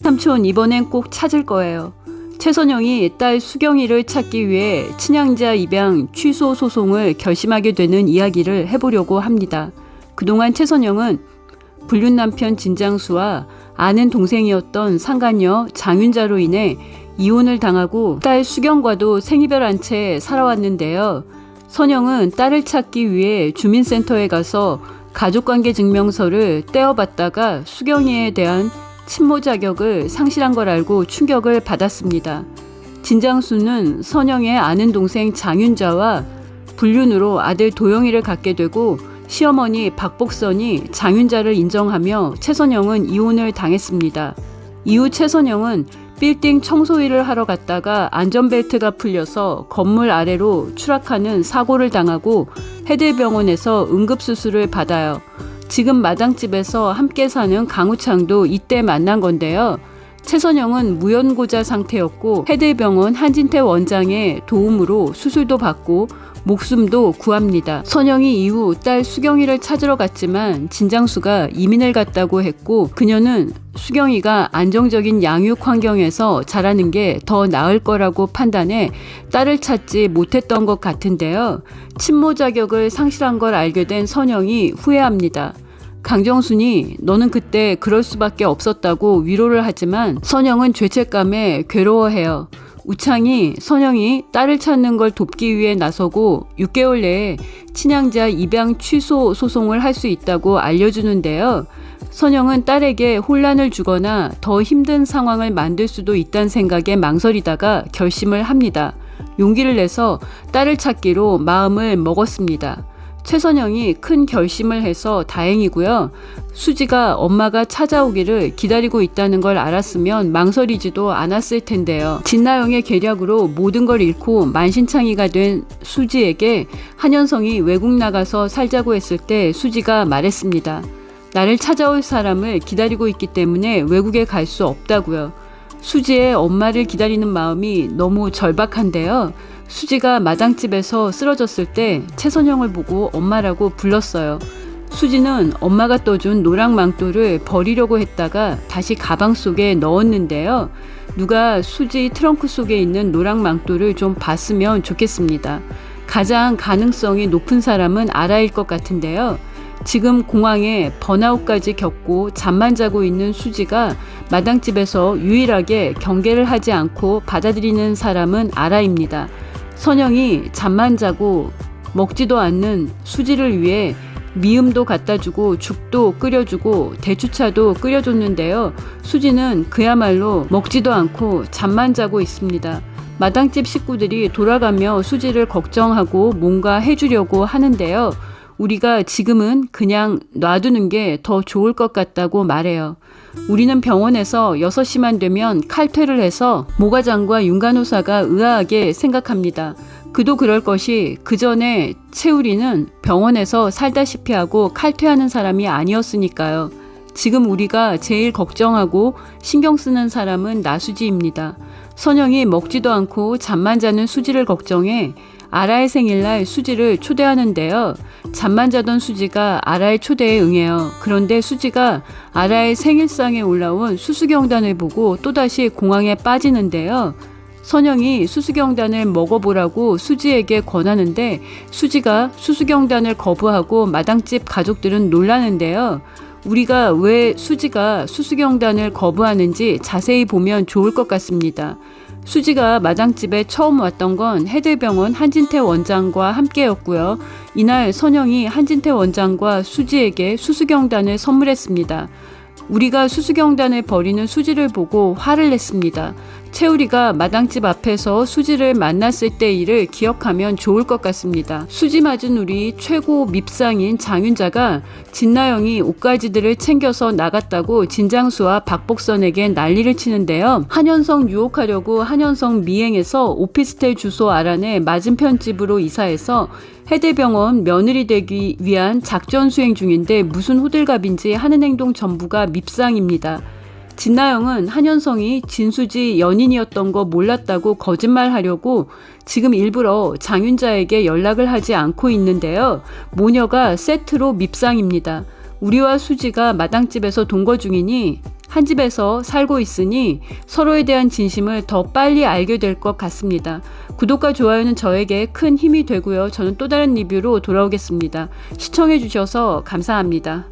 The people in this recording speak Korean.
삼촌 이번엔 꼭 찾을 거예요. 최선영이 딸 수경이를 찾기 위해 친양자 입양 취소 소송을 결심하게 되는 이야기를 해보려고 합니다. 그동안 최선영은 불륜 남편 진장수와 아는 동생이었던 상간녀 장윤자로 인해 이혼을 당하고 딸 수경과도 생이별한 채 살아왔는데요. 선영은 딸을 찾기 위해 주민센터에 가서 가족관계 증명서를 떼어봤다가 수경이에 대한 친모 자격을 상실한 걸 알고 충격을 받았습니다. 진장수는 선영의 아는 동생 장윤자와 불륜으로 아들 도영이를 갖게 되고 시어머니 박복선이 장윤자를 인정하며 최선영은 이혼을 당했습니다. 이후 최선영은 빌딩 청소 일을 하러 갔다가 안전벨트가 풀려서 건물 아래로 추락하는 사고를 당하고 해대병원에서 응급수술을 받아요. 지금 마당집에서 함께 사는 강우창도 이때 만난 건데요. 최선영은 무연고자 상태였고 해대병원 한진태 원장의 도움으로 수술도 받고 목숨도 구합니다. 선영이 이후 딸 수경이를 찾으러 갔지만 진장수가 이민을 갔다고 했고 그녀는 수경이가 안정적인 양육 환경에서 자라는 게 더 나을 거라고 판단해 딸을 찾지 못했던 것 같은데요. 친모 자격을 상실한 걸 알게 된 선영이 후회합니다. 강정순이 너는 그때 그럴 수밖에 없었다고 위로를 하지만 선영은 죄책감에 괴로워해요. 우창이 선영이 딸을 찾는 걸 돕기 위해 나서고 6개월 내에 친양자 입양 취소 소송을 할 수 있다고 알려주는데요. 선영은 딸에게 혼란을 주거나 더 힘든 상황을 만들 수도 있다는 생각에 망설이다가 결심을 합니다. 용기를 내서 딸을 찾기로 마음을 먹었습니다. 최선영이 큰 결심을 해서 다행이고요. 수지가 엄마가 찾아오기를 기다리고 있다는 걸 알았으면 망설이지도 않았을 텐데요. 진나영의 계략으로 모든 걸 잃고 만신창이가 된 수지에게 한현성이 외국 나가서 살자고 했을 때 수지가 말했습니다. 나를 찾아올 사람을 기다리고 있기 때문에 외국에 갈 수 없다고요. 수지의 엄마를 기다리는 마음이 너무 절박한데요. 수지가 마당집에서 쓰러졌을 때 최선영을 보고 엄마라고 불렀어요. 수지는 엄마가 떠준 노랑 망토를 버리려고 했다가 다시 가방 속에 넣었는데요. 누가 수지 트렁크 속에 있는 노랑 망토를 좀 봤으면 좋겠습니다. 가장 가능성이 높은 사람은 아라일 것 같은데요. 지금 공항에 번아웃까지 겪고 잠만 자고 있는 수지가 마당집에서 유일하게 경계를 하지 않고 받아들이는 사람은 아라입니다. 선영이 잠만 자고 먹지도 않는 수지를 위해 미음도 갖다주고 죽도 끓여주고 대추차도 끓여줬는데요. 수지는 그야말로 먹지도 않고 잠만 자고 있습니다. 마당집 식구들이 돌아가며 수지를 걱정하고 뭔가 해주려고 하는데요. 우리가 지금은 그냥 놔두는 게 더 좋을 것 같다고 말해요. 우리는 병원에서 6시만 되면 칼퇴를 해서 모가장과 윤간호사가 의아하게 생각합니다. 그도 그럴 것이 그 전에 채우리는 병원에서 살다시피 하고 칼퇴하는 사람이 아니었으니까요. 지금 우리가 제일 걱정하고 신경 쓰는 사람은 나수지입니다. 선영이 먹지도 않고 잠만 자는 수지를 걱정해 아라의 생일날 수지를 초대하는데요. 잠만 자던 수지가 아라의 초대에 응해요. 그런데 수지가 아라의 생일상에 올라온 수수경단을 보고 또다시 공항에 빠지는데요. 선영이 수수경단을 먹어보라고 수지에게 권하는데 수지가 수수경단을 거부하고 마당집 가족들은 놀라는데요. 우리가 왜 수지가 수수경단을 거부하는지 자세히 보면 좋을 것 같습니다. 수지가 마당집에 처음 왔던 건 해대병원 한진태 원장과 함께였고요. 이날 선영이 한진태 원장과 수지에게 수수경단을 선물했습니다. 우리가 수수경단을 버리는 수지를 보고 화를 냈습니다. 채우리가 마당집 앞에서 수지를 만났을 때 일을 기억하면 좋을 것 같습니다. 수지 맞은 우리 최고 밉상인 장윤자가 진나영이 옷가지들을 챙겨서 나갔다고 진장수와 박복선에게 난리를 치는데요. 한현성 유혹하려고 한현성 미행해서 오피스텔 주소 알아내 맞은편 집으로 이사해서 해대병원 며느리 되기 위한 작전 수행 중인데 무슨 호들갑인지 하는 행동 전부가 밉상입니다. 진나영은 한현성이 진수지 연인이었던 거 몰랐다고 거짓말하려고 지금 일부러 장윤자에게 연락을 하지 않고 있는데요. 모녀가 세트로 밉상입니다. 우리와 수지가 마당집에서 동거 중이니 한 집에서 살고 있으니 서로에 대한 진심을 더 빨리 알게 될 것 같습니다. 구독과 좋아요는 저에게 큰 힘이 되고요. 저는 또 다른 리뷰로 돌아오겠습니다. 시청해주셔서 감사합니다.